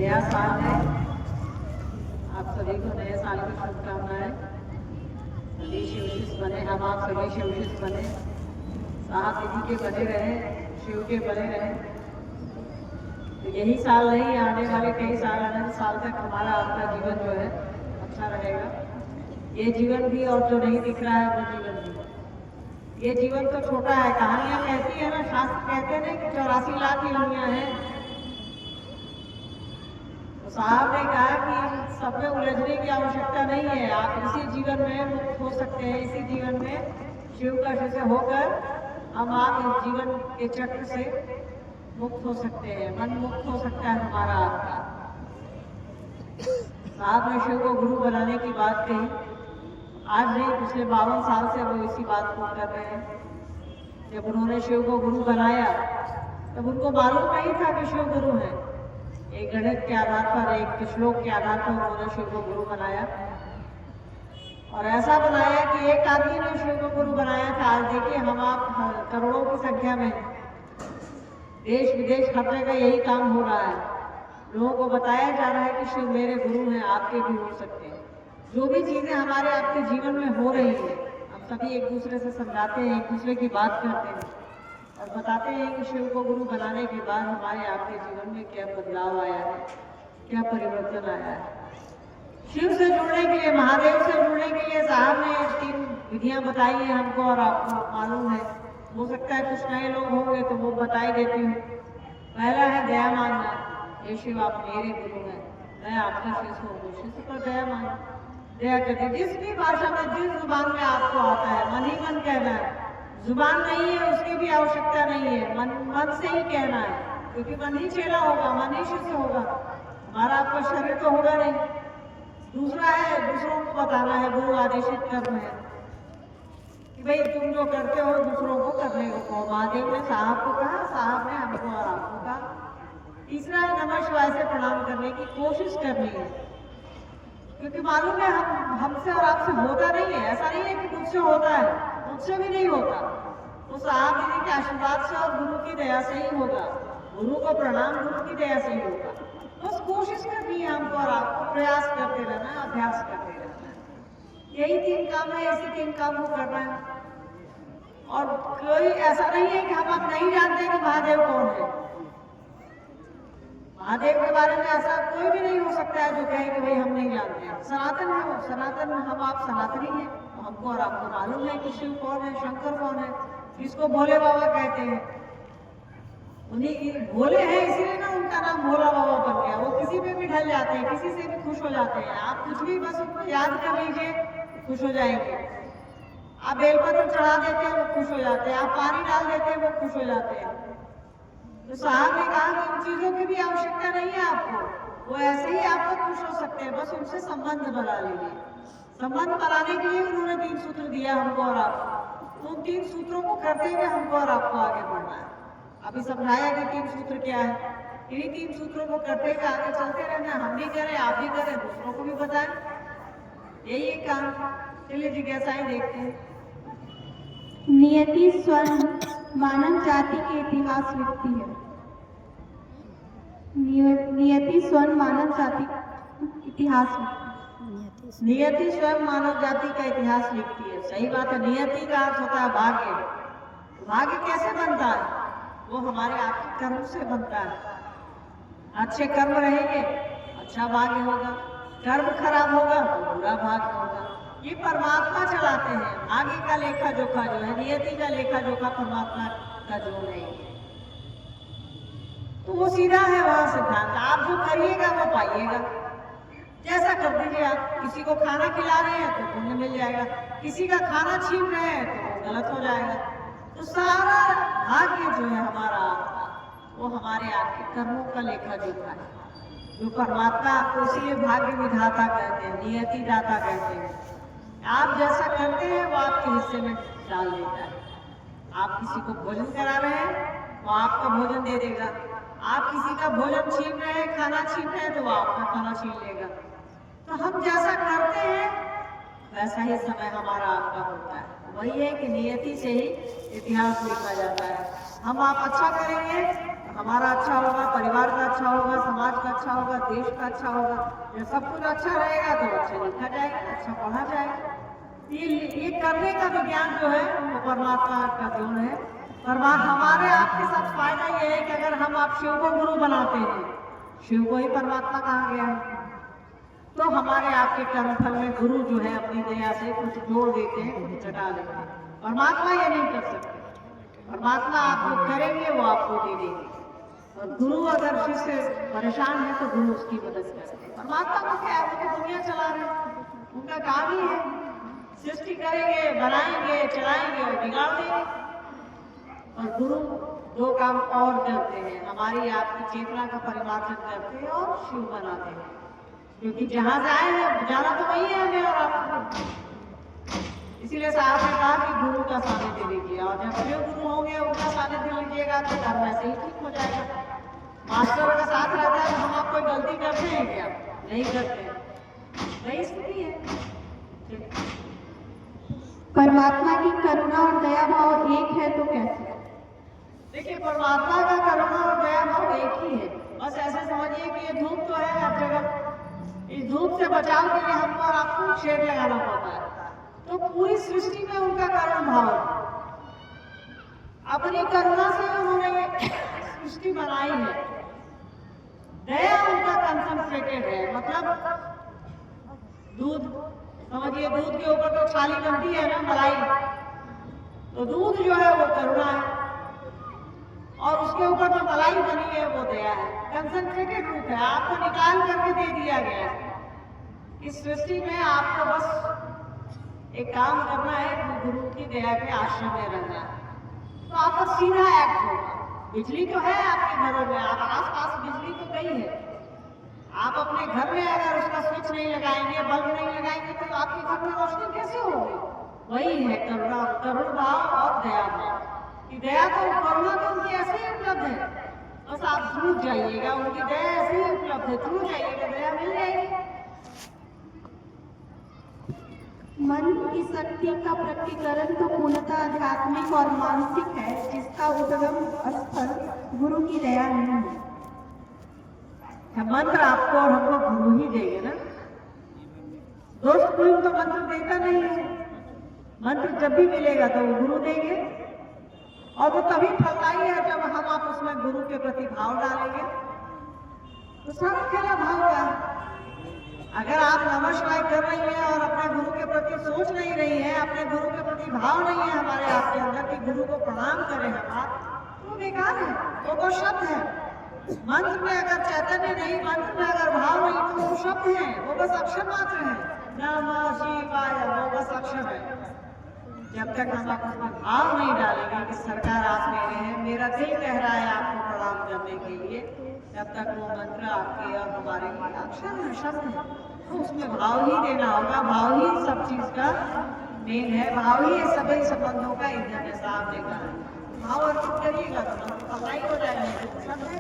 नया साल है, आप सभी को नए साल की शुभकामनाएं। सभी शिवशिष्ट बने, हम आप सभी शिवशिष्ट बने, साहब दीदी के बने रहे, शिव के बने रहे। तो यही साल नहीं, आने वाले कई साल, अनंत साल तक हमारा आपका जीवन जो है अच्छा रहेगा। ये जीवन भी और जो नहीं दिख रहा है वो जीवन भी। ये जीवन तो छोटा है, कहानियां कहती है ना, शास्त्र कहते हैं कि 84 लाख योनियां हैं। साहब ने कहा कि सब में उलझने की आवश्यकता नहीं है, आप इसी जीवन में मुक्त हो सकते हैं। इसी जीवन में शिव का से होकर हम आप इस जीवन के चक्र से मुक्त हो सकते हैं, मन मुक्त हो सकता है हमारा आपका। साहब ने शिव को गुरु बनाने की बात कही, आज नहीं पिछले 52 साल से वो इसी बात को कर रहे हैं। जब उन्होंने शिव को गुरु बनाया तब उनको मालूम नहीं था कि शिव गुरु है। एक गणित के आधार पर, एक श्लोक के आधार पर उन्होंने शिव को गुरु बनाया, और ऐसा बनाया कि एक आदमी ने शिव को गुरु बनाया था। आज देखिए हम आप करोड़ों की संख्या में, देश विदेश हर जगह यही काम हो रहा है। लोगों को बताया जा रहा है कि शिव मेरे गुरु हैं, आपके भी हो सकते हैं। जो भी चीजें हमारे आपके जीवन में हो रही है, हम सभी एक दूसरे से समझाते हैं, एक दूसरे की बात करते हैं और बताते हैं कि शिव को गुरु बनाने के बाद हमारे आपके जीवन में क्या बदलाव आया है, क्या परिवर्तन आया है। शिव से जुड़ने के लिए, महादेव से जुड़ने के लिए साहब ने 3 विधियां बताई हैं हमको, और आपको मालूम है। हो सकता है कुछ नए लोग होंगे तो वो बताई देती हूँ। पहला है दया मानना। ये शिव आप मेरे गुरु हैं, मैं आपका शिष्य हूँ, शिष्य पर दया मानना, दया करके जिस भी भाषा में, जिस जुबान में आपको आता है, मन ही मन कहना है। जुबान नहीं है उसकी भी आवश्यकता नहीं है, मन से ही कहना है, क्योंकि मन ही चेला होगा, मन ही शिष्य होगा, हमारा आपका शरीर तो होगा नहीं। दूसरा है दूसरों को बताना है, गुरु आदेशित कर्म है कि भाई तुम जो करते हो दूसरों को करने को कहो। महादेव ने साहब को कहा, साहब ने हमको और आपको कहा। तीसरा है नमः शिवाय से प्रणाम करने की कोशिश करनी है, क्योंकि मालूम है हमसे और आपसे होता नहीं है। ऐसा नहीं है कि मुझसे होता है, मुझसे भी नहीं होता, वो साहब दीदी के आशीर्वाद से और गुरु की दया से ही होगा। गुरु को प्रणाम गुरु की दया से ही होगा। बस कोशिश करनी है हमको और आपको, प्रयास करते रहना है, अभ्यास करते रहना है। यही 3 काम है, इसी 3 काम को करना है। और कोई ऐसा नहीं है कि हम अब नहीं जानते कि महादेव कौन है। महादेव के बारे में ऐसा कोई भी नहीं हो सकता है जो कहे कि भाई हम नहीं जानते हैं। सनातन है वो, सनातन, हम आप सनातनी हैं। हमको और आपको मालूम है कि शिव कौन है, शंकर कौन है, जिसको भोले बाबा कहते हैं। उन्हीं भोले हैं इसीलिए ना उनका नाम भोला बाबा बन गया। वो किसी पे भी ढल जाते हैं, किसी से भी खुश हो जाते हैं। आप कुछ भी बस उनको याद कर लीजिए, खुश हो जाएंगे। आप बेलपत्र चढ़ा देते हैं, वो खुश हो जाते हैं। आप पानी डाल देते हैं, वो खुश हो जाते हैं। तो साहब ने कहा कि उन चीजों की भी आवश्यकता नहीं है आपको, वो ऐसे ही आपको खुश हो सकते हैं, बस उनसे संबंध बना लीजिए। संबंध बनाने के लिए उन्होंने 3 सूत्र दिया हमको और आपको। उन 3 सूत्रों को करते हुए हमको और आपको आगे बढ़ना है। अभी समझाया कि 3 सूत्र क्या है, इन्हीं 3 सूत्रों को करते हुए आगे चलते रहना। हम भी करें, आप भी करें, दूसरों को भी बताएं, यही एक काम। चलिए जिज्ञासाएं देखते हैं। नियति स्वयं मानव जाति के इतिहास लिखती है। नियति स्वयं मानव जाति इतिहास नियति स्वयं मानव जाति का इतिहास लिखती है। सही बात है। नियति का अर्थ होता है भाग्य। भाग्य कैसे बनता है? वो हमारे आपके कर्म से बनता है। अच्छे कर्म रहेंगे, अच्छा भाग्य होगा। कर्म खराब होगा तो बुरा भाग्य होगा। ये परमात्मा चलाते हैं। आगे का लेखा जोखा जो है, नियति का लेखा जोखा परमात्मा का जो है, तो वो सीधा है वहां सिद्धांत। आप जो करिएगा वो पाइएगा। जैसा कर दीजिए, आप किसी को खाना खिला रहे हैं तो पुण्य मिल जाएगा, किसी का खाना छीन रहे हैं तो वो गलत हो जाएगा। तो सारा भाग्य जो है हमारा आपका, वो हमारे आपके कर्मों का लेखा जोखा है, जो परमात्मा आपको इसीलिए भाग्य विधाता कहते हैं, नियति दाता कहते हैं। आप जैसा करते हैं वो आपके हिस्से में डाल देता है। आप किसी को भोजन करा रहे हैं वो आपका भोजन दे देगा। आप किसी का भोजन छीन रहे हैं, खाना छीन रहे हैं, तो वो आपका खाना छीन लेगा। तो हम जैसा करते हैं वैसा ही समय हमारा आपका होता है। वही है कि नियति से ही इतिहास लिखा जाता है। हम आप अच्छा करेंगे तो हमारा अच्छा होगा, परिवार का अच्छा होगा, समाज का अच्छा होगा, देश का अच्छा होगा। जब सब कुछ अच्छा रहेगा तो अच्छा लिखा जाएगा, अच्छा पढ़ा जाएगा। ये करने का विज्ञान जो है वो परमात्मा का गुण है। परमात्मा हमारे आपके साथ फायदा ये है कि अगर हम आप शिव को गुरु बनाते हैं, शिव को ही परमात्मा कहा गया है, तो हमारे आपके कर्मफल में गुरु जो है अपनी दया से कुछ जोड़ देते हैं, कुछ घटा देते हैं। परमात्मा ये नहीं कर सकते। परमात्मा आप जो करेंगे वो आपको दे देंगे। और गुरु अगर शिष्य परेशान है तो गुरु उसकी मदद करते हैं। परमात्मा को क्या है, वो तो दुनिया चला रहे हैं, उनका काम ही है सृष्टि करेंगे, बनाएंगे, चलाएंगे और बिगाड़ देंगे। और गुरु दो काम और करते हैं, हमारी आपकी चेतना का परिवर्तन करते हैं और शिव बनाते हैं। क्योंकि जहां जाए जाना तो वही है हमें और आपको। इसीलिए साहब ने कहा कि गुरु का सानिध्य लीजिए, और जब शिव गुरु होंगे उनका सानिध्य लीजिएगा तो कर्म वैसे ही ठीक हो जाएगा। मास्टर का साथ रहता है तो हम आप कोई गलती करते हैं क्या? नहीं करते हैं, वही स्थिति है। परमात्मा की करुणा और दया भाव एक है तो कैसे? देखिए, परमात्मा का करुणा और दया भाव एक ही है। बस ऐसे समझिए कि ये धूप तो है हर जगह, इस धूप से बचाव के लिए हमको और आपको शेड लगाना पड़ता है। तो पूरी सृष्टि में उनका करुणा भाव है। अपनी करुणा से उन्होंने ये सृष्टि बनाई है। दया उनका कंसंट्रेटेड है, मतलब दूध समझिए, दूध के ऊपर तो छाली बनती है ना, मलाई, तो दूध जो है वो करुणा है, और उसके ऊपर जो मलाई बनी है वो दया है। कंसंट्रेटेड रूप है, आपको निकाल करके दे दिया गया है। इस सृष्टि में आपको बस एक काम करना है कि गुरु की दया के आश्रय में रहना है, तो आपका सीधा एक्ट होगा। बिजली तो है आपके घरों में, आप आस-पास बिजली तो गई है, आप अपने घर में अगर उसका स्विच नहीं लगाएंगे, बल्ब नहीं लगाएंगे तो आपके घर में रोशनी कैसे होगी? वही है करुणा, करुण भाव और दया भाव। कि दया तो करुणा तो उनकी ऐसे ही उपलब्ध है, बस आप छूट जाइएगा, उनकी दया ऐसे ही उपलब्ध है, छूट जाइएगा, दया मिल जाएगी। मन की शक्ति का प्रकटीकरण तो पूर्णतः आध्यात्मिक और मानसिक है, जिसका उद्गम स्थल गुरु की दया नहीं है। मंत्र आपको और हमको गुरु ही देंगे ना, दोस्त कोई तो मंत्र देता नहीं है। मंत्र जब भी मिलेगा तो वो गुरु देंगे, और वो तभी फलदायी है जब हम आप उसमें गुरु के प्रति भाव डालेंगे। तो सब खेला भाव का। अगर आप नमः शिवाय कर रही हैं और अपने गुरु के प्रति सोच नहीं रही हैं, अपने गुरु के प्रति भाव नहीं है हमारे आपके अंदर कि गुरु को प्रणाम करें हम आप, तो बेकार है, वो शब्द है। मंत्र में अगर चैतन्य नहीं, मंत्र में अगर भाव नहीं, तो वो शब्द है, वो बस अक्षर मात्र है। नमः शिवाय वो बस अक्षर है। जब तक हम अपना भाव नहीं डालेंगे कि सरकार आप मेरे हैं, मेरा दिल कह रहा है आपको प्रणाम करने के लिए, तब तक वो मंत्र आपके और हमारे लिए अक्षर है, शब्द है। तो उसमें भाव ही देना होगा, भाव ही सब चीज का मेन है, भाव ही सभी संबंधों का ईंधन है। साहब ने कहा भाव अर्पित करिएगा तो सफाई हो जाएगी। सब है।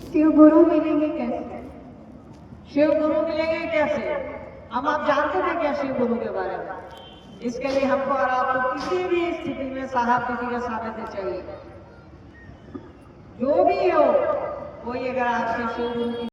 शिव गुरु मिलेंगे कैसे? शिव गुरु मिलेंगे कैसे? हम आप जानते थे क्या शिव गुरु के बारे में? इसके लिए हमको और आपको किसी भी स्थिति में साहब किसी का सानिध्य चाहिए, जो भी हो। कोई अगर आपसे शिव गुरु